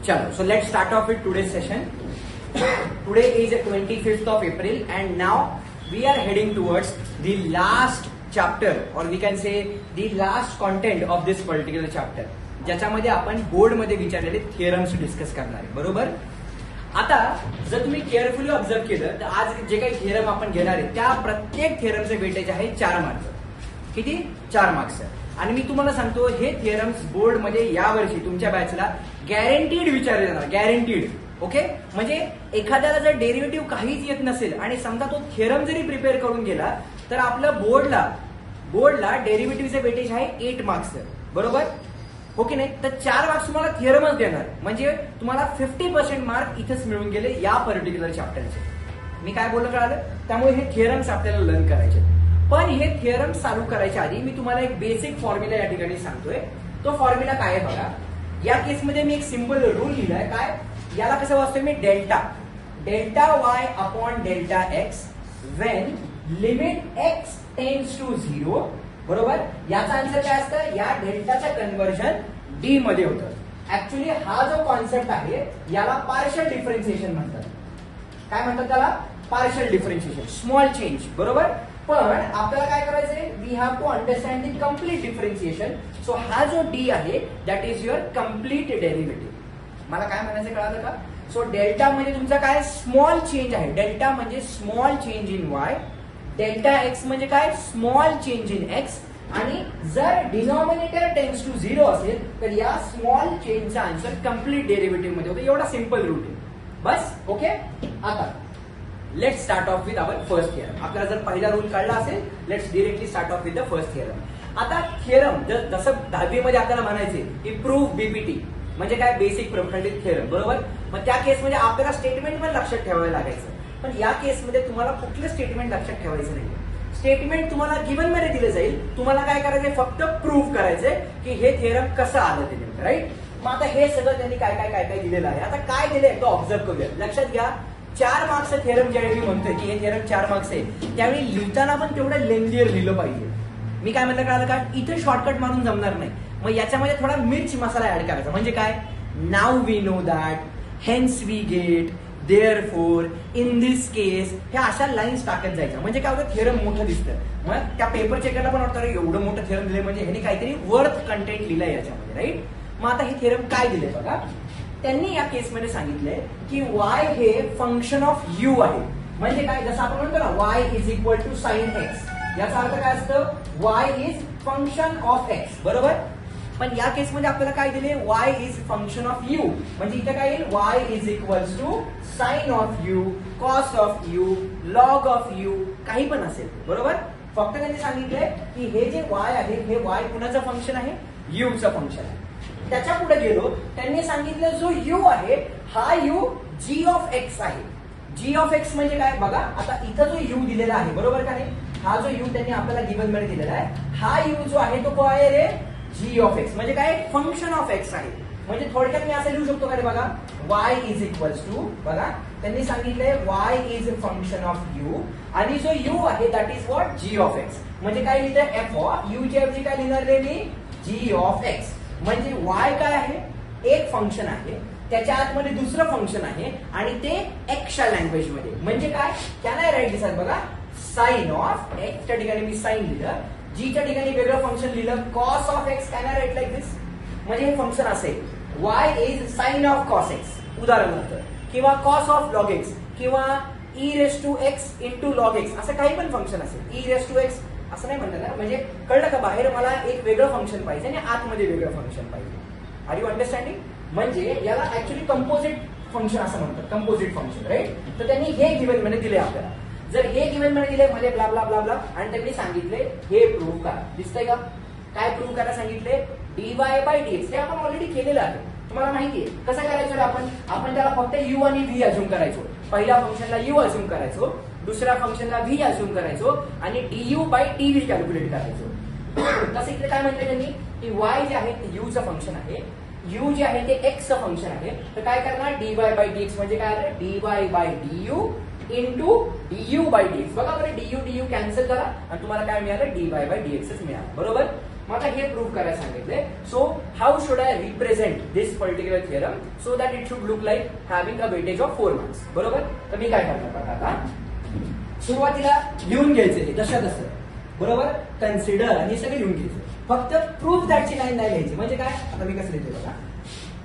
Chalo, so let's start off with today's session. Today is 25th of April and now we are heading towards the last chapter, or we can say the last content of this particular chapter, ज्याच्यामध्ये आपण board मध्ये विचारलेले theorems discuss करणार आहे. बरोबर. आता जर तुम्ही केअरफुली ऑब्झर्व केलं तर आज जे काही थिअरम आपण घेणार आहे त्या प्रत्येक थिअरमचे वेटेज आहे 4 मार्क्स. किती? 4 मार्क्स. आणि मी तुम्हाला सांगतो हे थिअरम्स बोर्ड मध्ये यावर्षी तुमच्या बॅचला गॅरंटीड विचारले जाणार. गॅरंटीड. ओके. म्हणजे एखाद्याला जर डेरिव्हेटिव्ह काहीच येत नसेल आणि समजा तो थिअरम जरी प्रिपेअर करून गेला तर आपलं बोर्डला डेरिव्हेटिव्हचे वेटेज आहे 8 मार्क्स. बरोबर. ओके नाही. तर 4 मार्क्स तुम्हाला थिअरमच देणार, म्हणजे तुम्हाला 50% मार्क इथेच मिळून गेले या पर्टिक्युलर चॅप्टरचे. मी काय बोललो कळालं. त्यामुळे हे थिअरम्स आपल्याला लर्न करायचे. पण हे थिअरम्स चालू करायच्या आधी मी तुम्हाला एक बेसिक फॉर्म्युला या ठिकाणी सांगतोय. तो फॉर्म्युला काय आहे बघा. या केसमध्ये मी एक सिंपल रूल लिहिलाय. काय? याला कसं वाचतोय मी? Delta y upon delta x when limit x tends to 0. बरोबर. याचा आन्सर काय असतं? या डेल्टाचं कन्व्हर्जन डी मध्ये होतं. ऍक्च्युली हा जो कॉन्सेप्ट आहे याला पार्शियल डिफरन्शिएशन म्हणतात. काय म्हणतात त्याला? Partial differentiation, small change. बरोबर. पण आपल्याला काय करायचंय? We have to understand the complete differentiation. So हा जो डी आहे that is your complete derivative. मला काय म्हणायचं कळालं का? सो डेल्टा म्हणजे तुमचा काय? स्मॉल चेंज आहे. डेल्टा म्हणजे small change in y. Delta x म्हणजे काय? Small change in x. आणि जर डिनॉमिनेटर टेन्स टू 0 असेल तर या स्मॉल चेंजचा आन्सर कम्प्लीट डेरिव्हेटिव्ह मध्ये होतो. एवढा सिंपल रूट आहे बस. ओके. आता let's start off with our first theorem. आपल्याला जर पहिला रूल काढला असेल let's directly start off with the first theorem. आता थिअरम जसं 10वी मध्ये आपल्याला म्हणायचे की प्रूव्ह बीपीटी म्हणजे काय? Basic property theorem. बरोबर. मग त्या केसमध्ये आपल्याला स्टेटमेंट पण लक्षात ठेवायला लागायचं. पण या केसमध्ये तुम्हाला कुठलं स्टेटमेंट लक्षात ठेवायचं नाही. स्टेटमेंट तुम्हाला गिव्हन मध्ये दिलं जाईल. तुम्हाला काय करायचंय? फक्त प्रूव्ह करायचंय की हे थिअरम कसं आलं ते नेमकं. राईट. मग आता हे सगळं त्यांनी काय काय काय काय दिलेलं आहे. आता काय दिलंय तो ऑब्झर्व करूया. लक्षात घ्या. 4 मार्क्सचं थिअरम ज्यावेळी म्हणतोय की हे थिअरम 4 मार्क्स आहे त्यावेळी लिहिताना पण तेवढं लेंदीर लिहिलं पाहिजे. मी काय म्हणलं कळालं का? इथे शॉर्टकट मारून जमणार नाही. मग याच्यामध्ये थोडा मिर्च मसाला ऍड करायचा. म्हणजे काय? Now we know that, hence we get, therefore, in this case, ह्या अशा लाईन्स टाकत जायच्या. म्हणजे काय होतं? थिअरम मोठं दिसतं. मग त्या पेपर चेकरला पण वाटतं एवढं मोठं थिअरम दिलंय म्हणजे ह्याने काहीतरी वर्थ कंटेंट लिहिलंय याच्यामध्ये. राईट. मग आता हे थिअरम काय दिलंय बघा. त्यांनी या केसमध्ये सांगितलंय की वाय हे फंक्शन ऑफ यू आहे. म्हणजे काय? जसं आपण म्हणतो ना y is equal to sine x. याचा अर्थ काय असतं? Y is function of x. बरोबर. पण या केसमध्ये आपल्याला काय दिले? Y is function of u. म्हणजे इथे काय येईल? Y is equals to sine of u, cos of u, log of u, काही पण असेल. बरोबर. फक्त त्यांनी सांगितलंय की हे जे वाय आहे हे वाय कुणाचं फंक्शन आहे? यूचं फंक्शन आहे. त्याच्या पुढे गेलो. त्यांनी सांगितलं जो यू आहे हा यू जी ऑफ एक्स आहे. जी ऑफ एक्स म्हणजे काय? बघा आता इथं जो यू दिलेला आहे. बरोबर का नाही? हा जो यू त्यांनी आपल्याला गिव्हन मध्ये दिलेला आहे हा यू जो आहे तो काय आहे रे? जी ऑफ एक्स. म्हणजे काय? फंक्शन ऑफ एक्स आहे. म्हणजे थोडक्यात मी असं लिहू शकतो का रे? बघा वाय इज इक्वल्स टू, बघा त्यांनी सांगितलंय y is function of u आणि जो यू आहे that is what? G of x. म्हणजे काय लिहितं? एफ ऑफ यू ची ऐवजी काय लिहिणार रे मी? जी ऑफ एक्स. म्हणजे वाय काय आहे? एक फंक्शन आहे, त्याच्या आतमध्ये दुसरं फंक्शन आहे आणि ते एक्सच्या लँग्वेज मध्ये. म्हणजे काय? कॅन आय राईट दिस? बघा साइन ऑफ एक्सच्या ठिकाणी मी साइन लिहिलं, जीच्या ठिकाणी वेगळं फंक्शन लिहिलं cos of x. Can I write like this? म्हणजे हे फंक्शन असेल y is sine of cos x उदाहरणार्थ, किंवा कॉस ऑफ लॉग एक्स, किंवा e raise to x into log x, असं काही पण फंक्शन असेल. ई रेस टू एक्स असं नाही म्हणतात ना. म्हणजे कळलं का? बाहेर मला एक वेगळं फंक्शन पाहिजे आणि आतमध्ये वेगळं फंक्शन पाहिजे. Are you understanding? म्हणजे याला ऍक्च्युली कंपोजिट फंक्शन असं म्हणतात. Composite function. राईट. तर त्यांनी हे गिव्हन मध्ये दिले आपल्याला. जर हे गिव्हन मध्ये दिले म्हणजे ब्ला ब्ला ब्ला ब्ला आणि त्यांनी सांगितले हे प्रूव्ह करा. दिसतंय का? काय प्रूव्ह करायला सांगितले? Dy by dx. हे आपण ऑलरेडी केलेलं आहे. तुम्हाला माहितीये कसं करायचं? आपण त्याला फक्त यू आणि व्ही अज्युम करायचो. पहिल्या फंक्शनला यू अज्युम करायचो, दुसऱ्या फंक्शनला व्ही अज्युम करायचो आणि डीयू बाय डीव्ही कॅल्क्युलेट करायचो. तसं इकडे काय म्हटलं त्यांनी की वाय जे आहे ते यूचं फंक्शन आहे, यू जे आहे ते एक्सचं फंक्शन आहे. तर काय करणार? डीवाय बाय डीएक्स म्हणजे काय? Dy by du into du by dx. बघा बरं डीयू डीयू कॅन्सल करा आणि तुम्हाला काय मिळालं? डीवाय बाय डीएक्सच मिळालं. बरोबर. मग आता हे प्रूव्ह करायला सांगितले. So how should I represent this particular theorem so that it should look like having a weightage of 4 marks. बरोबर. तर मी काय करणार बघा, आता सुरुवातीला लिहून घ्यायचे जशा तसं. बरोबर. कन्सिडर आणि सगळे लिहून घ्यायचे. फक्त प्रूव्ह दॅटची लाईन नाही लिहायची. म्हणजे काय, आता मी कसं लिहिते बघा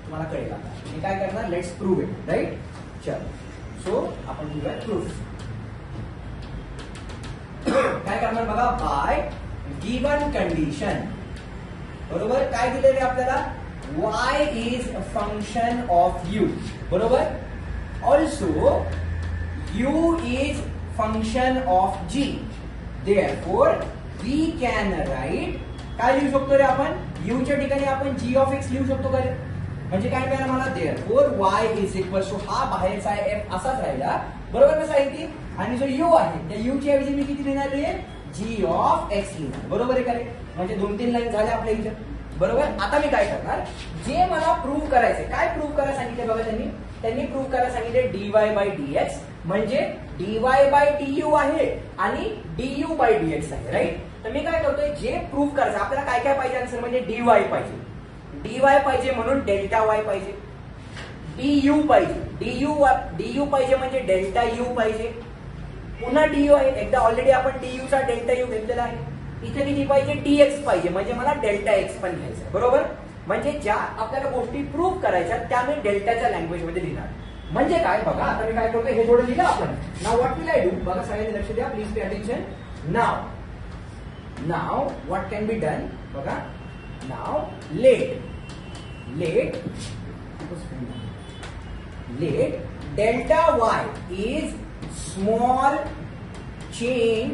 तुम्हाला कळेल. आता मी काय करणार, लेट्स प्रूव्ह इट. राईट. चल. सो आपण लिहूया प्रूफ. काय करणार बघा, बाय गिवन कंडिशन. बरोबर. काय दिलेले आपल्याला, y is function of u. बरोबर. Also u is function of g. Therefore we can write, काय लिहू शकतो रे आपण, u च्या ठिकाणी आपण g of x लिहू शकतो का रे. म्हणजे काय मिळालं मला, therefore y is equal to हा बाहेरचा f असाच राहिला. बरोबर ना साहित्य. आणि जो u आहे त्या u च्या ऐवजी मी किती लिहिणार रे, g of x लिहिणार. बरोबर आहे का रे. म्हणजे 2-3 लाईन झाल्या आपल्या इथे. बरोबर. आता मी काय करणार, जे मला प्रूव्ह करायचे, काय प्रूव्ह करायला सांगितले बघा, त्यांनी प्रूव्ह करायला सांगितले dy by dx, म्हणजे dy by du आहे आणि du by dx आहे. राईट. तर मी काय करतोय, जे प्रूव्ह करायचं आपल्याला काय काय पाहिजे आन्सर, म्हणजे dy पाहिजे, dy पाहिजे म्हणून डेल्टा y पाहिजे, du पाहिजे, du पाहिजे म्हणजे डेल्टा u पाहिजे, पुन्हा du आहे, एकदा ऑलरेडी आपण du चा डेल्टा u घेतलेला आहे. इथे किती पाहिजे, dx पाहिजे, म्हणजे मला डेल्टा x पण घ्यायचं. बरोबर. म्हणजे ज्या आपल्याला गोष्टी प्रूव्ह करायच्या त्या मी डेल्टाच्या लँग्वेज मध्ये लिहिणार. म्हणजे काय बघा, आता मी काय करतोय, हे थोडं लिहिलं आपण. Now what will I do, बघा सगळ्यांनी लक्ष द्या, please pay attention. Now what can be done, बघा. Now let delta y is small change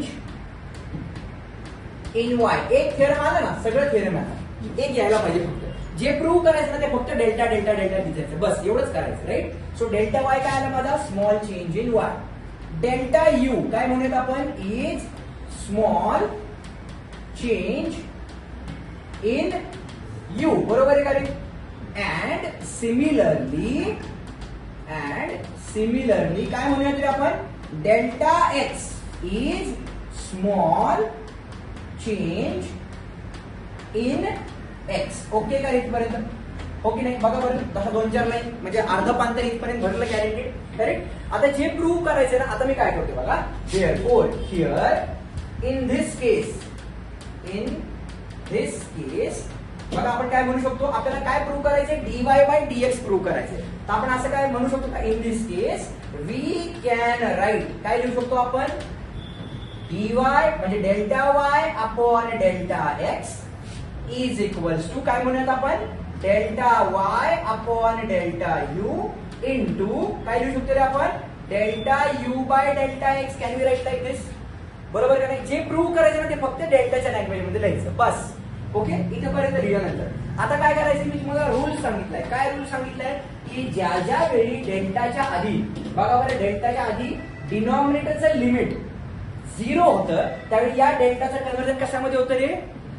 in y. एक थिअरम आला ना, सगळं थिअरम आला, एक घ्यायला पाहिजे. फक्त जे प्रूव्ह करायचं ना ते फक्त डेल्टा डेल्टा डेल्टा लिहायचं, बस एवढंच करायचं. राईट. सो डेल्टा y काय आला माझा, small change in y. Delta u काय म्हणूयात आपण, is small change in u. बरोबर आहे का रे. अँड सिमिलरली काय म्हणूयात रे आपण, delta x is small change in x. Okay का इथपर्यंत, हो की नाही. बघा बरं, 2-4 लाईन म्हणजे अर्ध पांतर इथपर्यंत भरलं गॅरेंटेड. करेक्ट. आता जे प्रूव्ह करायचे ना, आता मी काय करतो बघा, therefore here in this case बघा आपण काय म्हणू शकतो, आपल्याला काय प्रूव्ह करायचे, dy by dx प्रूव्ह करायचे. तर आपण असं काय म्हणू शकतो का, in this case we can write, काय लिहू शकतो आपण, dy म्हणजे delta y upon delta x is equals to काय म्हणूयात आपण, delta y upon delta u into काय लिहू शकतो रे आपण, delta u by delta x. Can we write like this. बरोबर का नाही. जे प्रूव्ह करायचं ना ते फक्त डेल्टाच्या लँग्वेज मध्ये लिहायचं, बस. ओके. इथपर्यंत लिहिल्यानंतर आता काय करायचं, मी तुम्हाला रूल सांगितलाय. काय रूल सांगितलाय, की ज्या ज्या वेळी डेल्टाच्या आधी, बघा बरं, डेल्टाच्या आधी डिनॉमिनेटरचं लिमिट 0 होतं त्यावेळी या डेल्टाचं कन्व्हर्जन कशामध्ये होतं रे,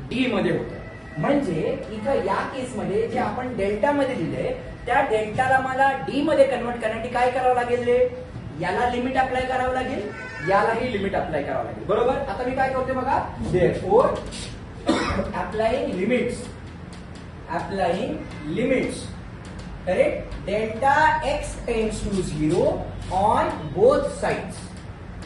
डी मध्ये होतं. म्हणजे इथं या केसमध्ये जे आपण डेल्टा मध्ये दिले त्या डेल्टाला मला डी मध्ये कन्वर्ट करण्यासाठी काय करावं लागेल रे, याला लिमिट अप्लाय करावं लागेल, यालाही लिमिट अप्लाय करावं लागेल. बरोबर. आता मी काय करते बघा, therefore applying limits correct, delta x tends to 0 on both sides.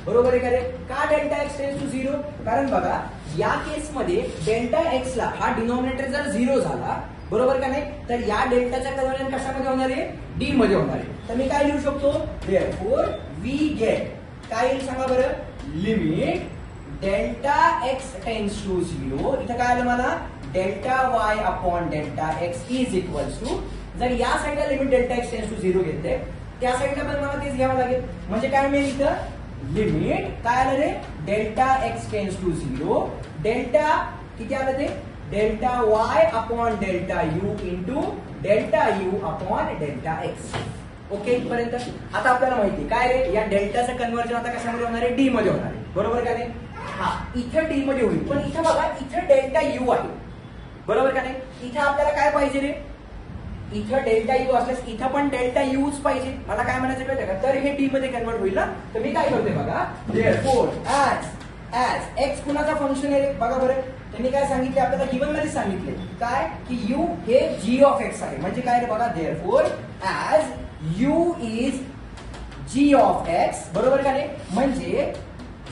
बरोबर आहे का रे. का डेल्टा x टेंड्स टू 0, कारण बघा या केसमध्ये डेल्टा x ला हा डिनॉमिनेटर जर 0 झाला, बरोबर का नाही, तर या डेल्टाचा कन्वर्जन कशामध्ये होणार आहे, डी मध्ये होणार आहे. तर मी काय लिहू शकतो, therefore we get काय येईल सांगा बरं, limit delta x tends to 0. इथं काय आलं मला, delta y upon delta x is equals to, जर या साईडला limit delta x tends to 0 घेतले त्या साईडला पण मला तेच घ्यावं लागेल. म्हणजे काय मिळेल इथं, लिमिट काय आलं रे, delta x tends to 0, delta किती आलं ते, delta y upon delta u into delta u upon delta x. Okay इथपर्यंत. आता आपल्याला माहिती काय रे, या डेल्टाचं कन्वर्जन आता कशामध्ये होणार आहे, डी मध्ये होणार आहे. बरोबर का नाही. हा इथं डी मध्ये होईल, पण इथं बघा इथं डेल्टा u आहे. बरोबर का नाही. इथं आपल्याला काय पाहिजे रे, इथं डेल्टा u असल्यास इथं पण डेल्टा यूच पाहिजे. मला काय म्हणायचं कळतं का, तर हे डी मध्ये कन्वर्ट होईल ना. तर मी काय करते बघा, therefore as x कुणाचा फंक्शन आहे, बघा बरं त्यांनी काय सांगितले आपल्याला गिवन मध्ये सांगितले काय की u हे g ऑफ x आहे म्हणजे काय रे बघा therefore as u is g of x बरोबर का नाही म्हणजे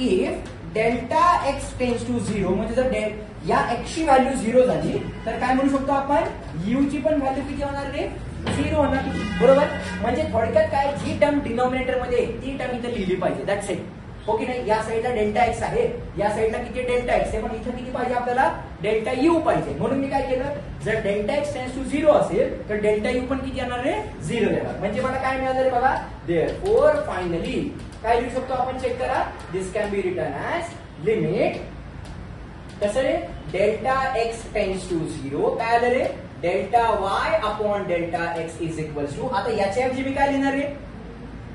if delta x tends to 0 म्हणजे जर या x ची व्हॅल्यू 0 झाली तर काय म्हणू शकतो आपण u ची पण व्हॅल्यू किती होणार रे 0 होणार बरोबर म्हणजे थोडक्यात काय जी टर्म डिनॉमिनेटर मध्ये ती टर्म इथे लिहिली पाहिजे दॅट्स इट ओके नाही या साईडला डेल्टा एक्स आहे या साईडला किती डेल्टा एक्स आहे पण इथे किती पाहिजे आपल्याला डेल्टा यू पाहिजे म्हणून मी काय केलं जर डेल्टा एक्स टेन्स टू 0 असेल तर डेल्टा यू पण किती येणार रे 0 येणार म्हणजे मला काय मिळालं रे बघा देअरफॉर फायनली काय लिहू शकतो आपण चेक करा this can be written as limit कसं रे डेल्टा एक्स टेन्स टू 0 काय आलं रे delta y upon delta x is equals to आता याच्या ऐवजी मी काय लिहिणार रे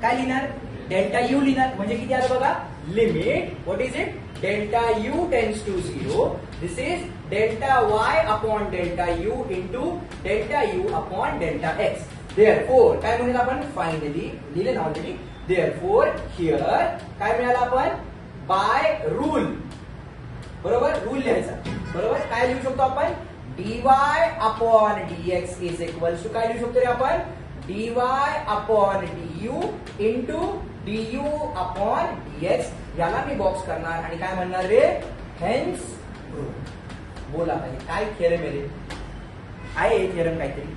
काय लिहिणार डेल्टा यू लिहिणार म्हणजे किती आलं बघा limit what is it delta u tends to 0 this is delta y upon delta u into delta u upon delta x therefore काय म्हणेल आपण फायनली लिहिले ना ऑलरेडी देअरफॉर हिअर काय मिळालं आपण बाय रूल बरोबर रूल लिहायचा बरोबर काय लिहू शकतो आपण dy upon dx is equal to काय लिहू शकतो रे आपण dy upon du into du upon dx याला मी बॉक्स करणार आणि काय म्हणणार रे हेन्स प्रूव्ह बोला पाहिजे काय थिअरम आहे रे आहे थिअरम काहीतरी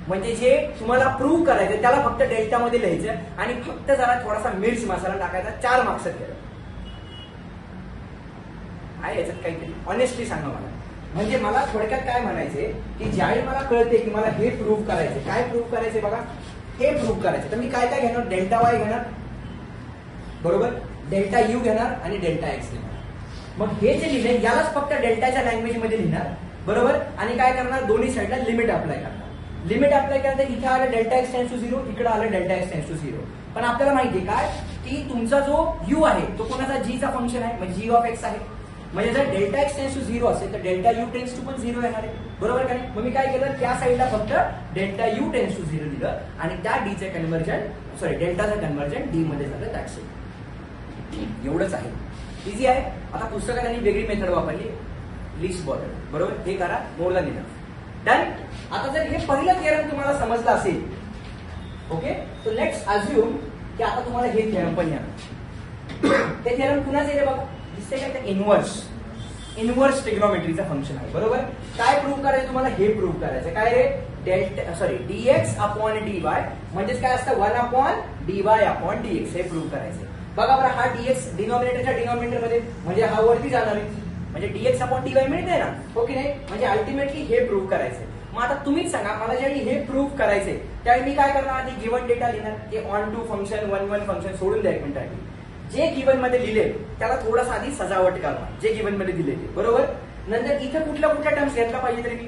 म्हणजे जे तुम्हाला प्रूव्ह करायचं त्याला फक्त डेल्टा मध्ये लिहायचं आणि फक्त जरा थोडासा मिर्च मसाला टाकायचा 4 मार्क्स केलं आहे याच्यात काहीतरी ऑनेस्टली सांगा मला म्हणजे मला थोडक्यात काय म्हणायचे की ज्यावेळी मला कळते की मला हे प्रूव्ह करायचे काय प्रूव्ह करायचे बघा हे प्रूव्ह करायचे तर मी काय काय घेणार डेल्टा वाय घेणार बरोबर डेल्टा यू घेणार आणि डेल्टा एक्स घेणार मग हे जे लिहिले यालाच फक्त डेल्टाच्या लँग्वेज मध्ये लिहिणार बरोबर आणि काय करणार दोन्ही साईडला लिमिट अप्लाय करणार लिमिट अप्लाय करता इथे आलं डेल्टा एक्स टेन्स टू 0 इकडे आलं डेल्टा एक्स टेन्स टू 0 पण आपल्याला माहितीये काय की तुमचा जो यू आहे तो कोणाचा जी चा फंक्शन आहे म्हणजे जी ऑफ एक्स आहे म्हणजे जर डेल्टा एक्स टेन्स टू 0 असेल तर डेल्टा यू टेन्स टू पण 0 येणार आहे बरोबर का नाही मग मी काय केलं त्या साईडला फक्त डेल्टा यू टेन्स टू 0 दिलं आणि त्या डी चे कन्व्हर्जन सॉरी डेल्टाचं कन्व्हर्जन डी मध्ये झालं दॅट्स इट एवढंच आहे इझी आहे आता पुस्तकात आणि वेगळी मेथड वापरली लिस्ट बॉर्डर बरोबर हे करा मोर दॅन इनफ डन आता जर हे पहिलं थिअरम तुम्हाला समजलं असेल ओके सो लेट्स अज्युम की आता तुम्हाला हे थिअरम पण येणार ते थिअरम पुन्हा येईल बघा दिसते काय इनव्हर्स ट्रिग्नोमेट्रीचा फंक्शन आहे बरोबर काय प्रूव्ह करायचं तुम्हाला हे प्रूव्ह करायचं काय रे delta sorry dx upon dy म्हणजेच काय असतं 1 अपॉन dy अपॉन dx हे प्रूव्ह करायचं बघा बरं हा dx डिनॉमिनेटरच्या डिनॉमिनेटर मध्ये म्हणजे हा वरती जाणार आहे म्हणजे dx अपॉन dy मिळते ना ओके नाही म्हणजे अल्टिमेटली हे प्रूव्ह करायचं मग आता तुम्हीच सांगा मला ज्यावेळी हे प्रूव्ह करायचे त्यावेळी मी काय करणार आधी गिवन डेटा लिहिणार ते ऑन टू फंक्शन 1 फंक्शन सोडून द्या एक मिनिट आधी जे गिवन मध्ये लिहिले त्याला थोडासा आधी सजावट करणार जे गिवन मध्ये दिले ते बरोबर नंतर इथे कुठल्या टर्म्स घेतला पाहिजे तरी मी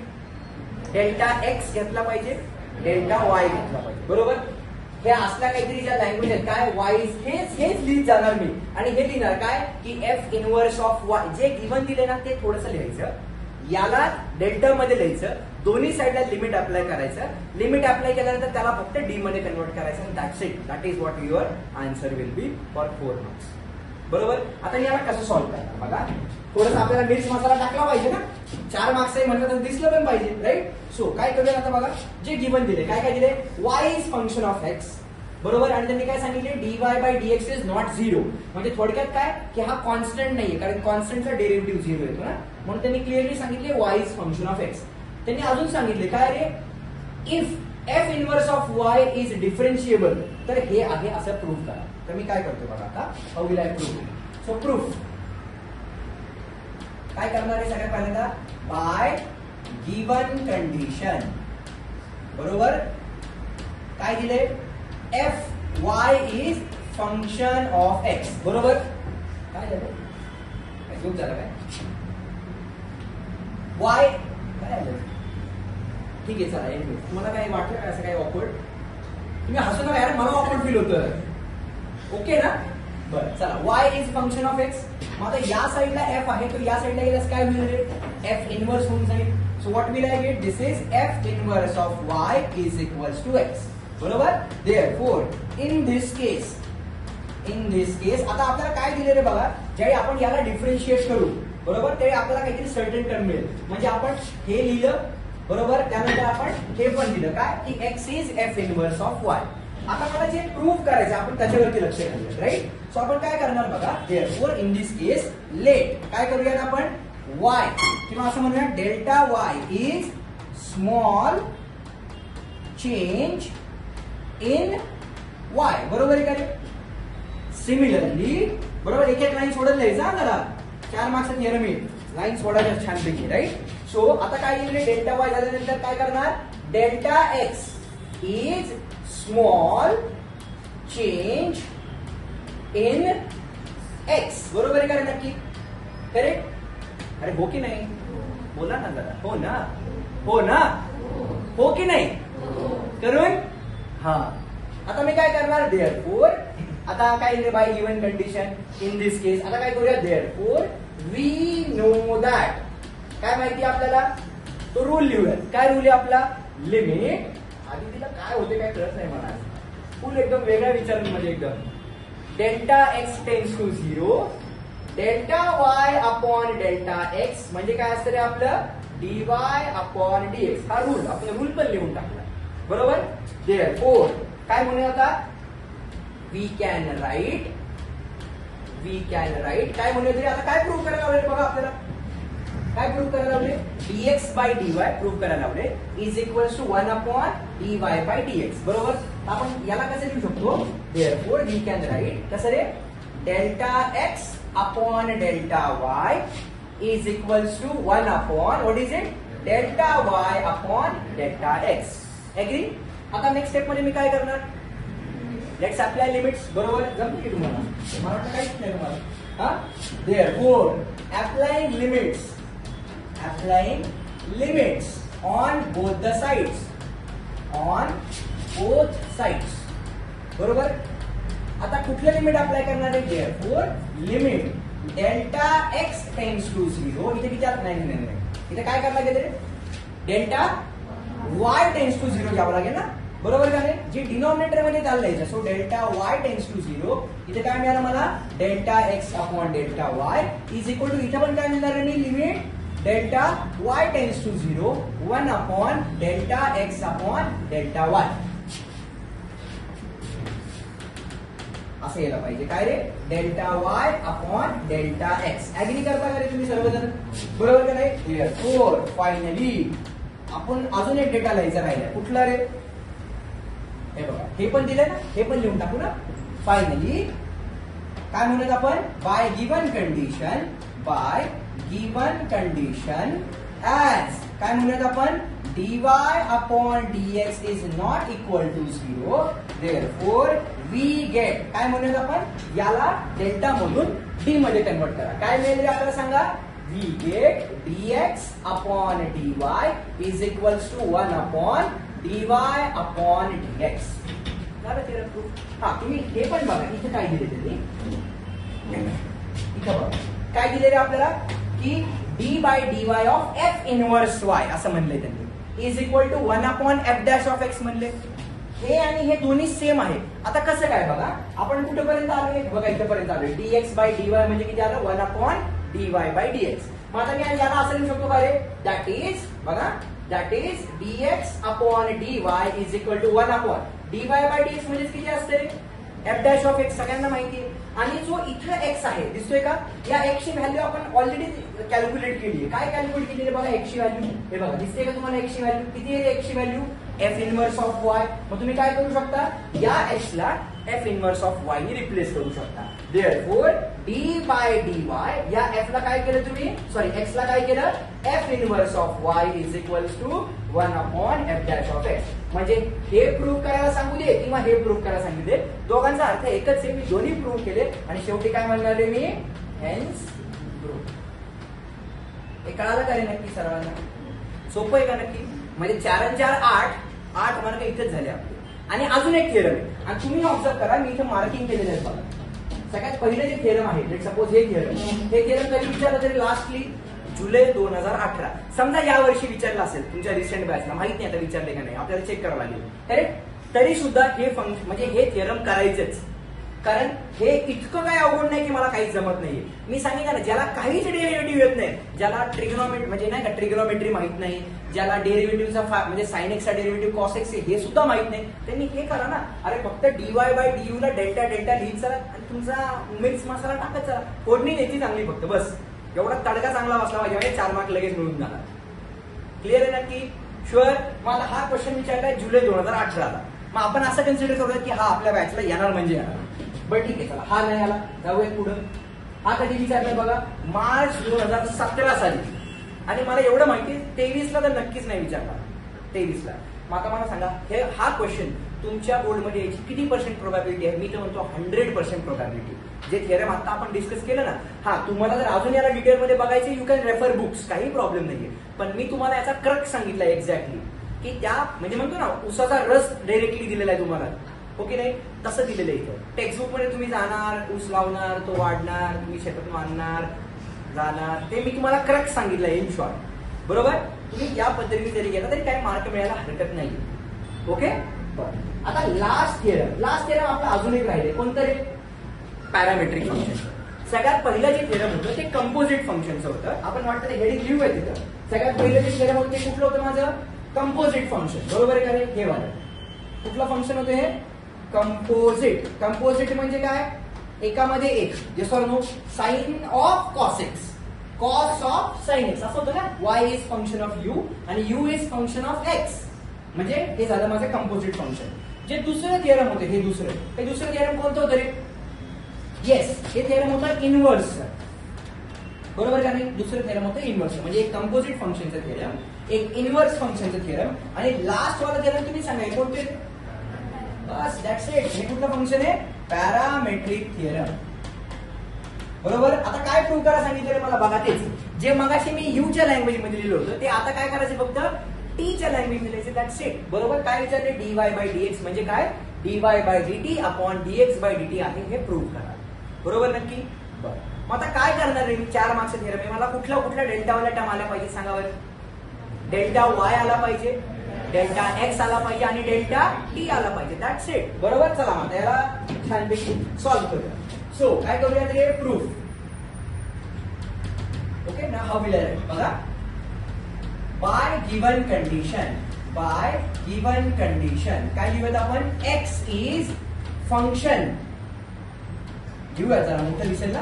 डेल्टा एक्स घेतला पाहिजे डेल्टा वाय घेतला पाहिजे बरोबर हे असल्या काहीतरी ज्या लँग्वेज आहेत काय वाय हेच लिहित जाणार मी आणि हे लिहिणार काय की एफ इनव्हर्स ऑफ वाय जे गिवन दिले ना ते थोडंसं लिहायचं याला डेल्टा मध्ये लिहायचं दोन्ही साईडला लिमिट अप्लाय करायचं लिमिट अप्लाय केल्यानंतर त्याला फक्त डी मध्ये कन्वर्ट करायचं that's it that is what your answer will be for 4 marks बरोबर आता याला कसं सॉल्व्ह करणार बघा थोडंसं आपल्याला मिर्च मसाला टाकला पाहिजे ना 4 मार्क्स आहे म्हटलं तर दिसलं पण पाहिजे राईट सो काय करूया आता बघा जे गिवन दिले काय दिले y is function of x बरोबर आणि त्यांनी काय सांगितले dy by dx is not 0 म्हणजे थोडक्यात काय की हा कॉन्स्टंट नाहीये कारण कॉन्स्टंटचा डेरिव्हेटिव्ह 0 येतो ना म्हणून त्यांनी क्लिअरली सांगितले y is function of x त्यांनी अजून सांगितले काय रे if f inverse of y is differentiable तर हे आहे असं प्रूव्ह करा तर मी काय करतो बघा आता how will I prove so proof काय करणार आहे सगळ्यात पहिल्यांदा बाय गिवन कंडिशन बरोबर काय दिले F Y is function of x बरोबर काय झालं काय चूक झालं काय वाय काय झालं ठीक आहे चला तुम्हाला काय वाटलं काय असं काय ऑकवर्ड तुम्ही हसू नका यार मला ऑकवर्ड फील होतं ओके ना बरं चला Y is function of x मग आता या साईडला एफ आहे तर या साईडला गेल्यास काय मिळेल एफ इनव्हर्स होऊन जाईल so what will I get this is f inverse of y is equals to x बरोबर देअरफॉर इन दिस केस आता आपल्याला काय दिले रे बघा ज्यावेळी आपण याला डिफरन्शिएट करू बरोबर, ते आपल्याला काहीतरी सर्टन टर्म मिळेल. म्हणजे आपण हे लिहिलं बरोबर, त्यानंतर आपण हे पण लिहिलं काय की x is f inverse of y. आता मला जे प्रूव्ह करायचं आपण त्याच्यावरती लक्ष घालूया, राईट. सो आपण काय करणार बघा, therefore in this case late काय करूयात आपण y किंवा असं म्हणूया delta y is small change in y. बरोबर आहे का रे. सिमिलरली बरोबर, एक एक लाईन सोडत लिहायचा जरा, 4 मार्क्सचा थिअरम येईल, लाईन सोडायचं छानपैकी, राईट. सो आता काय लिहिले, डेल्टा वाय झाल्यानंतर काय करणार, delta x is small change in x. बरोबर आहे का रे नक्की, करेक्ट. अरे हो की नाही, बोला ना जरा, हो ना, हो ना, हो की नाही, करून हा. आता मी काय करणार, देअरफॉर आता काय लिहिले by given condition in this case. आता काय करूया, देअरफॉर वी नो दॅट, काय माहिती आपल्याला, तो रूल लिहूया. काय रूल आहे आपला, लिमिट. आधी तिला काय होते काय कळत नाही मला, फुल एकदम वेगळ्या विचारांमध्ये एकदम. Delta x tends to 0, delta y upon delta x म्हणजे काय असतं रे आपलं, डीवाय अपॉन डीएक्स. हा रूल, आपण रूल पण लिहून टाकला. बरोबर, देअरफॉर काय म्हणूया आता, वी कॅन राईट काय म्हणूया तरी. आता काय प्रूव्ह करायला लावले बघा आपल्याला, काय प्रूव्ह करायला लावले, dx बाय dy प्रूव्ह करायला लावले is equals to 1 upon dy by dx. बरोबर, आपण याला कसं लिहू शकतो, देअरफॉर वी कॅन राईट कसं रे, delta x upon delta y is equals to 1 अपॉन what is it, delta y upon delta x. Agree. आता नेक्स्ट स्टेप मध्ये मी काय करणार, लेट्स अप्लाय लिमिट्स. बरोबर, जमते की तुम्हाला, मला वाटतं काहीच नाही तुम्हाला. हा, therefore applying limits on both the sides, बरोबर. आता कुठलं लिमिट अप्लाय करणार आहे, therefore limit delta x tends to 0. इथे विचार नाही, इथे काय करायला लागेल, डेल्टा वाय टेन्स टू 0 घ्यावं लागेल ना. बरोबर का नाही, जे डिनॉमिनेटर मध्ये चाललंय. So delta y tends to 0, इथे काय मिळालं मला, delta x upon delta y is equal to, इथे पण काय मिळणार आहे, limit delta y tends to 0 1 upon delta x upon delta y. असं यायला पाहिजे काय रे, delta y upon delta x. Agree करता का रे तुम्ही सर्वजण, बरोबर का नाही. फोर फायनली आपण अजून एक डेटा लिहायचा राहिला, कुठला रे, हे बघा, हे पण दिलंय ना, हे पण लिहून टाकू ना. फायनली काय म्हणूयात आपण, बाय गिवन कंडिशन ऍज काय म्हणूयात आपण, dy upon dx is not equal to 0, therefore we get काय म्हणूयात आपण, याला डेल्टा मधून डी मध्ये कन्वर्ट करा. काय मिळेल रे आपल्याला सांगा, we get dx upon dy is equals to 1 upon dy upon dx. हा, तुम्ही हे पण बघा, इथे काय दिले त्यांनी, इथं बघा काय दिले रे आपल्याला, की d by dy of f inverse y असं म्हणले त्यांनी, is equal to 1 upon f dash of x म्हणले. हे आणि हे दोन्ही सेम आहे. आता कसं काय बघा, आपण कुठेपर्यंत आलोय बघा, इथेपर्यंत आलोय. dx बाय dy म्हणजे किती आलं, 1 अपॉन dy बाय dx. मग आता मी याला असं लिहू शकतो का रे, दॅट इज बघा, that is dx upon dy is equal to 1 upon dy by dx म्हणजे किती असते रे, f डॅश ऑफ x सगळ्यांना माहिती आहे. आणि जो इथं x आहे दिसतोय का, या x ची व्हॅल्यू आपण ऑलरेडी कॅल्क्युलेट केली आहे. काय कॅल्क्युलेट केली आहे बघा, x ची व्हॅल्यू हे बघा, दिसते का तुम्हाला x ची व्हॅल्यू किती आहे, x ची value f inverse of y. मग तुम्ही काय करू शकता, या x ला f इनवर्स ऑफ y ने रिप्लेस करू शकता. देअरफॉर d बाय dy, या f ला काय केलं तुम्ही, सॉरी x ला काय केलं, f inverse of y is equals to 1 upon f dash of x. म्हणजे हे प्रूव्ह करायला सांगू दे किंवा हे प्रूव्ह करायला सांगितले, दोघांचा अर्थ एकच आहे. मी दोन्ही प्रूव्ह केले आणि शेवटी काय म्हणणार मी, हेन्स प्रूव्ह. हे कळालं का रे नक्की सर्वांना, सोपं आहे का नक्की. म्हणजे 4 आणि 4 8 मार्क इथेच झाले आपले. आणि अजून एक थिअरम आहे, आणि तुम्ही ऑब्झर्व करा, मी इथे मार्किंग केलेलं आहे बघा. सगळ्यात पहिले जे थिअरम आहे, लेट सपोज हे थिअरम कधी विचारलं तरी लास्टली जुलै 2018. समजा या वर्षी विचारलं असेल तुमच्या रिसेंट बॅचला, माहित नाही आता विचारले का नाही, आपल्याला चेक करावं लागेल. करेक्ट. तरी सुद्धा हे फंक्शन म्हणजे हे थिअरम करायचेच. कारण हे इतकं काय अवघड नाही की मला काहीच जमत नाहीये. मी सांगितलं ना, ज्याला काहीच डेरिव्हेटिव्ह येत नाही, ज्याला ट्रिग्नोमेट्री म्हणजे नाही का ट्रिग्नोमेट्री माहित नाही, ज्याला डेरिव्हेटिव्हचा म्हणजे साइन एक्सचा डेरिव्हेटिव्ह कॉस एक्स हे सुद्धा माहित नाही, त्यांनी हे करा ना, अरे फक्त डीवाय बाय डीयू ला डेल्टा डेल्टा लिहित चला आणि तुमचा मिक्स मसाला टाकत चला, फोडणी द्यायची चांगली फक्त, बस एवढा तडका चांगला बसला पाहिजे, 4 मार्क लगेच मिळून जाणार. क्लिअर आहे नक्की? शुअर? मला हा क्वेश्चन विचारलाय जुलै 2018 ला. मग आपण असं कन्सिडर करूया की हा आपल्या बॅचला येणार म्हणजे येणार. बरं ठीक आहे, चला हा नाही आला, जाऊया पुढं. हा कधी विचारलाय बघा, मार्च 2017 साली. आणि मला एवढं माहिती 23 ला तर नक्कीच नाही विचारणार, 23 ला. मग आता मला सांगा, हे हा क्वेश्चन तुमच्या बोर्डमध्ये याची किती % प्रोबॅबिलिटी आहे? मी तर म्हणतो 100% प्रोबॅबिलिटी. जे थिअरम आता आपण डिस्कस केलं ना, हा तुम्हाला जर अजून याला डिटेलमध्ये बघायचे, यू कॅन रेफर बुक्स, काही प्रॉब्लेम नाहीये. पण मी तुम्हाला याचा क्रक सांगितला एक्झॅक्टली, की त्या म्हणजे म्हणतो ना ऊसाचा रस डायरेक्टली दिलेला आहे तुम्हाला, हो की नाही? तसं दिलेलं आहे इथं. टेक्स्टबुक मध्ये तुम्ही जाणार, ऊस लावणार, तो वाढणार, तुम्ही शेतात मारणार जाणार, ते मी तुम्हाला क्रक सांगितलं इन शॉर्ट. बरोबर? तुम्ही या पद्धतीने जरी गेला तरी काही मार्क मिळायला हरकत नाही. ओके? आता लास्ट थिअरम आपला अजून एक राहिले, कोणतं रे? Parametric function. सगळ्यात पहिलं जे थिअरम होतं ते कंपोजिट फंक्शनचं होतं. आपण वाटतं ते हेडिंग लिहू आहे तिथं. सगळ्यात पहिलं जे थिअरम होतं ते कुठलं होतं माझं? Composite function. बरोबर आहे का रे? हे वाला कुठलं फंक्शन होतं हे? कंपोजिट. कंपोजिट म्हणजे काय? एकामध्ये एक. Yes or no? Sine of cos x, cos of sine x असं होतं ना. Y is function of u आणि u is function of x. म्हणजे हे झालं माझं कंपोजिट फंक्शन. जे दुसरं थिअरम होते, हे दुसरं थिअरम कोणतं होतं रे? येस, हे थिअरम होतं इनव्हर्स. बरोबर का नाही? दुसरं थिअरम होतं इनव्हर्स. म्हणजे एक कंपोजिट फंक्शनचं थिअरम, एक इनव्हर्स फंक्शनचं थिअरम आणि लास्ट वाला थिअरम तुम्ही सांगा कोणते? बस दॅट्स इट. हे कुठलं फंक्शन आहे? Parametric theorem. बरोबर? आता काय प्रूव्ह करा सांगितलं मला बघा, तेच जे मगाशी मी यूच्या लँग्वेज मध्ये लिहिलं होतं ते आता काय करायचं, फक्त टीच्या लँग्वेज मध्ये लिहायचं. That's it. बरोबर? काय विचारले? डीवाय बाय डीएक्स म्हणजे काय? Dy by dt upon dx by dt आहे, हे प्रूव्ह करा. बरोबर नक्की? बरं, मग आता काय करणार रे मी? 4 मार्क्सचा थिअरम आहे, मला कुठल्या डेल्टावाला टर्म आला पाहिजे सांगा बरं? डेल्टा वाय आला पाहिजे, डेल्टा एक्स आला पाहिजे आणि डेल्टा टी आला पाहिजे. That's it. बरोबर? चला मग याला छानपैकी सॉल्व्ह करूया. सो काय करूया रे? प्रूफ. ओके ना? How will I? बघा, बाय गिवन कंडिशन काय लिहूयात आपण? एक्स इज फंक्शन, लिहूया जरा मोठं दिसेल ना,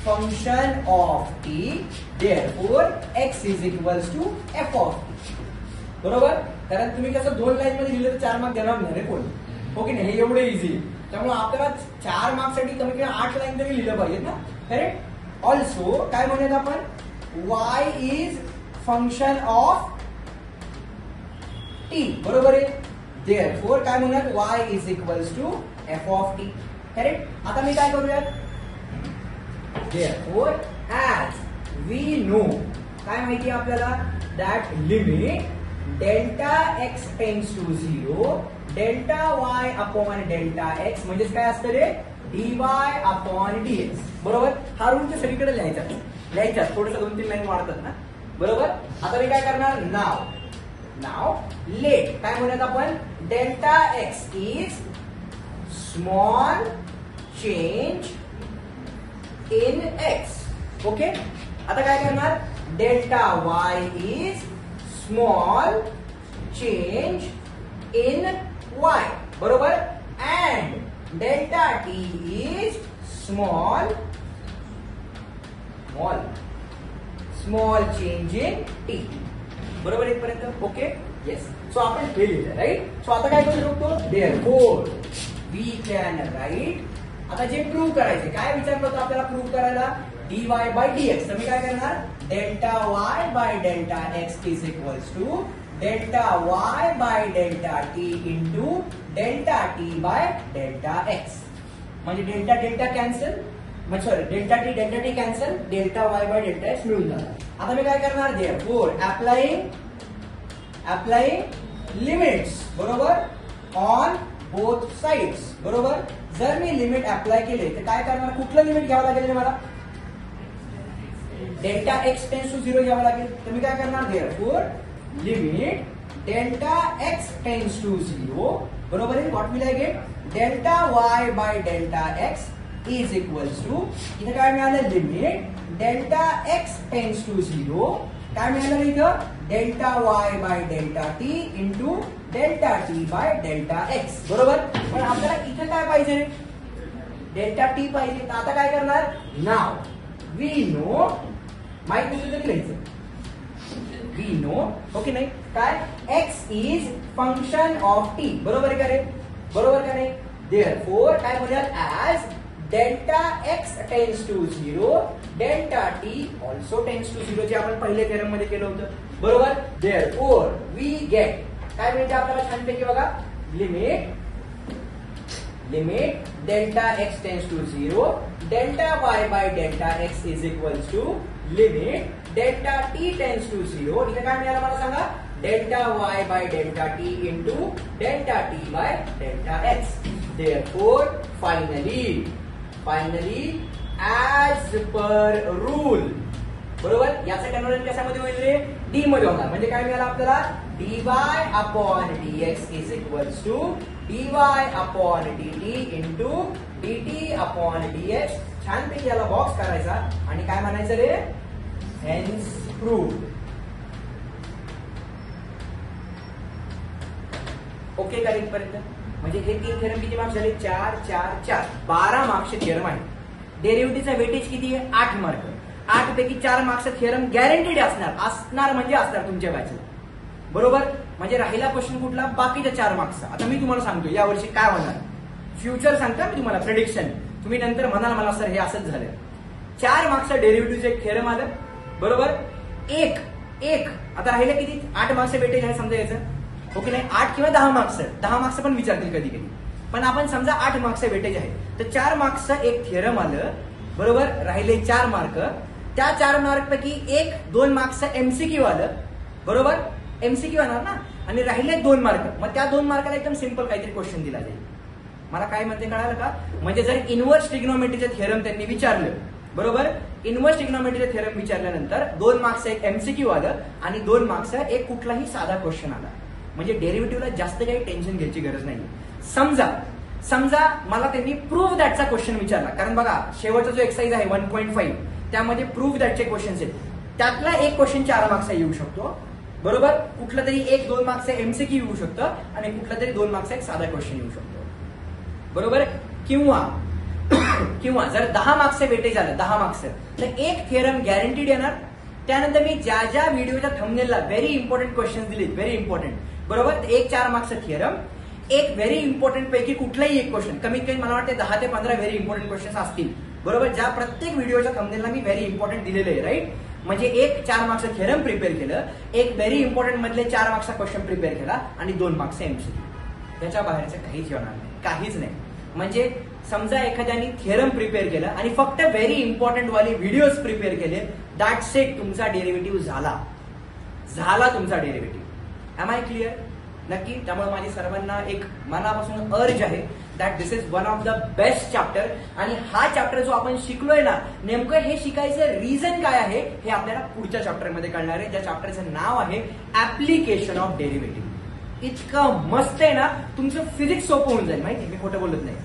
function of t, therefore x is equals to f of t. बरोबर? कारण तुम्ही कसं 2 लाईन मध्ये लिहिलं तर 4 मार्क देणार नाही रे कोण, हो की नाही? हे एवढे इझी. त्यामुळे आपल्याला 4 मार्क्स साठी कमी कमी 8 लाईन तरी लिहिलं पाहिजे ना, करेक्ट? ऑल्सो काय म्हणूयात आपण? Y is function of t. बरोबर आहे? देअरफॉर काय म्हणूयात? Y is equals to f of t. Correct? आता मी काय करूयात? देअरफॉर ऍज वी नो, काय माहिती आपल्याला? That limit delta x tends to 0 delta y upon delta x म्हणजेच काय असतं रे? Dy upon dx. बरोबर? हा रूल ते सगळीकडे लिहायचा थोडंसं 2-3 लाईन वाढतात ना. बरोबर? आता मी काय करणार? नाव लेट काय म्हणूयात आपण? Delta x is small change in x. Okay? आता काय करणार? Delta y is small change in y. बरोबर? And delta t is small change in t. बरोबर इथपर्यंत? ओके? येस. सो आपण हे लिहिलं, राईट? सो आता काय करू शकतो? Therefore we can right. आता जे प्रूव्ह करायचे, काय विचारलं होतं आपल्याला प्रूव्ह करायला? Dy by dx. तर मी काय करणार? Delta y by delta x is equals to delta y by delta t into delta t by delta x. म्हणजे डेल्टा कॅन्सल, म्हणजे sorry delta t cancel, delta y by delta x मिळून जाणार. आता मी काय करणार? Therefore applying limits. बरोबर? On both sides. बरोबर? जर मी लिमिट अप्लाय केले तर काय करणार? कुठलं लिमिट घ्यावं लागेल मला? डेल्टा एक्स टेन्स टू 0 घ्यावं लागेल. तर मी काय करणार? Therefore limit delta x tends to 0 बरोबर आहे. What will I get? Delta y by delta x is equals to, इथे काय मिळालं? Limit delta x tends to 0, काय मिळालं इथं? Delta y by delta t into delta t by delta x. बरोबर. पण आपल्याला इथे काय पाहिजे? डेल्टा टी पाहिजे. तर आता काय करणार? नाव वी नो, माहित नसेल तरी लिहायचं, वी नो, ओके नाही काय? X is function of t. बरोबर आहे का रे? बरोबर का नाही? देअरफॉर काय म्हणूयात? As delta x tends to 0, delta t also tends to 0, जे आपण पहिले थेरम मध्ये केलं होतं. बरोबर. देअरफॉर वी गेट काय मिळते आपल्याला छानपैकी बघा? Limit delta x tends to 0, delta y by delta x is equals to limit delta t tends to 0. इथे काय मिळालं मला सांगा? Delta y by delta t into delta t by delta x. Therefore finally as per rule, बरोबर, याचं conversion कशामध्ये होईल रे? D मध्ये होणार. म्हणजे काय मिळालं आपल्याला? dy upon dx is equals to dy upon dt into dt upon dx. छानपैकी याला बॉक्स करायचा आणि काय म्हणायचं रे? Hence proved. ओके का इथपर्यंत? म्हणजे हे 3 थेरम किती मार्क्स झाले? 4 4 4 12 मार्क्सचे थेरम आहे. डेरिव्हेटिव्हचा वेटेज किती आहे? 8 मार्क. 8 पैकी 4 मार्क्सचा थेरम गॅरंटीड असणार म्हणजे असणार तुमच्या बॅचला. बरोबर. म्हणजे राहिला क्वेश्चन कुठला? बाकीच्या 4 मार्क्सचा. आता मी तुम्हाला सांगतो यावर्षी काय होणार, फ्युचर सांगता मी तुम्हाला, प्रेडिक्शन. तुम्ही नंतर म्हणाल मला सर हे असंच झालं. 4 मार्क्सचा डेरिव्हेटिव्हचं एक थेरम आलं. बरोबर. एक आता राहिलं किती? 8 मार्क्सचं वेटेज आहे समजा याचं. ओके नाही? 8 किंवा 10 मार्क्स पण विचारतील कधी कधी. पण आपण समजा 8 मार्क्सचं वेटेज आहे, तर 4 मार्क्सचं एक थेरम आलं. बरोबर. राहिले 4 मार्क. त्या 4 मार्क पैकी 1-2 मार्क्सचं एमसीक्यू आलं. बरोबर. एमसीक्यू येणार ना. आणि राहिले 2 मार्क. मग त्या 2 मार्काला एकदम सिंपल काहीतरी क्वेश्चन दिला जाईल. मला काय म्हणते कळालं का? म्हणजे जर इन्व्हर्स ट्रिग्नोमेट्रीचं थेरम त्यांनी विचारलं, बरोबर, इन्व्हर्स ट्रिग्नोमेट्रीचं थेरम विचारल्यानंतर 2 मार्क्सचं एक एमसीक्यू आलं आणि 2 मार्क्सचा एक कुठलाही साधा क्वेश्चन आला. म्हणजे डेरिव्हेटिव्हला जास्त काही टेन्शन घ्यायची गरज नाही. समजा मला त्यांनी प्रूव्ह दॅटचा क्वेश्चन विचारला, कारण बघा शेवटचा जो एक्सरसाइज आहे 1.5 त्यामध्ये प्रूव्ह दॅटचे क्वेश्चन्स आहेत. त्यातला एक क्वेश्चन 4 मार्क्सचा येऊ शकतो. बरोबर. कुठला तरी 1-2 मार्क्सचा एमसीक्यू येऊ शकतं आणि कुठला तरी 2 मार्क्सचा एक साधा क्वेश्चन येऊ शकतो. बरोबर. किंवा जर 10 मार्क्सचं वेटेज आलं, 10 मार्क्सचं, तर एक थेरम गॅरंटीड येणार. त्यानंतर मी ज्या व्हिडिओच्या थंबनेलला व्हेरी इम्पॉर्टंट क्वेश्चन दिले, व्हेरी इम्पॉर्टंट, बरोबर, एक 4 मार्क्सचं थिअरम, एक व्हेरी इम्पॉर्टंट पैकी कुठलाही एक क्वेश्चन, कमीत कमी मला वाटते 10 ते 15 व्हेरी इम्पॉर्टंट क्वेश्चन असतील. बरोबर. ज्या प्रत्येक व्हिडिओच्या थंबनेलला मी व्हेरी इम्पॉर्टंट दिलेलं आहे. राईट. म्हणजे एक 4 मार्क्सचं थेरम प्रिपेअर केलं, एक व्हेरी इम्पॉर्टंट मधले 4 मार्क्सचा क्वेश्चन प्रिपेअर केला आणि 2 मार्क्सचा एमसीक्यू. त्याच्या बाहेरचं काहीच येणार नाही, काहीच नाही. म्हणजे समजा एखाद्याने थेरम प्रिपेअर केलं आणि फक्त व्हेरी इम्पॉर्टंट वाले व्हिडिओज प्रिपेअर केले, दॅट्स इट, तुमचा डेरिव्हेटिव्ह झाला तुमचा डेरिव्हेटिव्ह. M I clear? नक्की. त्यामुळे माझी सर्वांना एक मनापासून अर्ज आहे that this is one of the best chapter. आणि हा चॅप्टर जो आपण शिकलोय ना, नेमकं हे शिकायचं रिझन काय आहे हे आपल्याला पुढच्या चॅप्टरमध्ये कळणार आहे, ज्या चॅप्टरचं नाव आहे ऍप्लिकेशन ऑफ डेरिव्हेटिव्ह. इतकं मस्त आहे ना, तुमचं फिजिक्स सोपं होऊन जाईल. माहिती, मी खोटं बोलत नाही,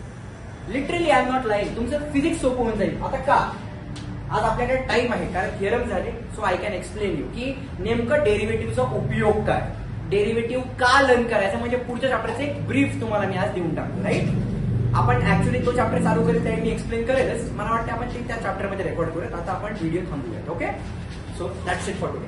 literally I am not lying. तुमचं फिजिक्स सोपं होऊन जाईल. आता का? आज आपल्याकडे टाइम आहे, कारण थिअरम झाले, so I can explain you की नेमकं डेरिव्हेटिव्हचा उपयोग काय, डेरिव्हेटिव्ह का लर्न करायचा. म्हणजे पुढच्या चॅप्टरचे एक ब्रीफ तुम्हाला मी आज देऊन टाकतो. राईट. आपण ऍक्च्युअली तो चॅप्टर चालू करेल त्यावेळी मी एक्सप्लेन करेलच. मला वाटतं आपण त्या चॅप्टरमध्ये रेकॉर्ड करूयात. आता आपण व्हिडिओ थांबूयात. Okay. So that's it for today.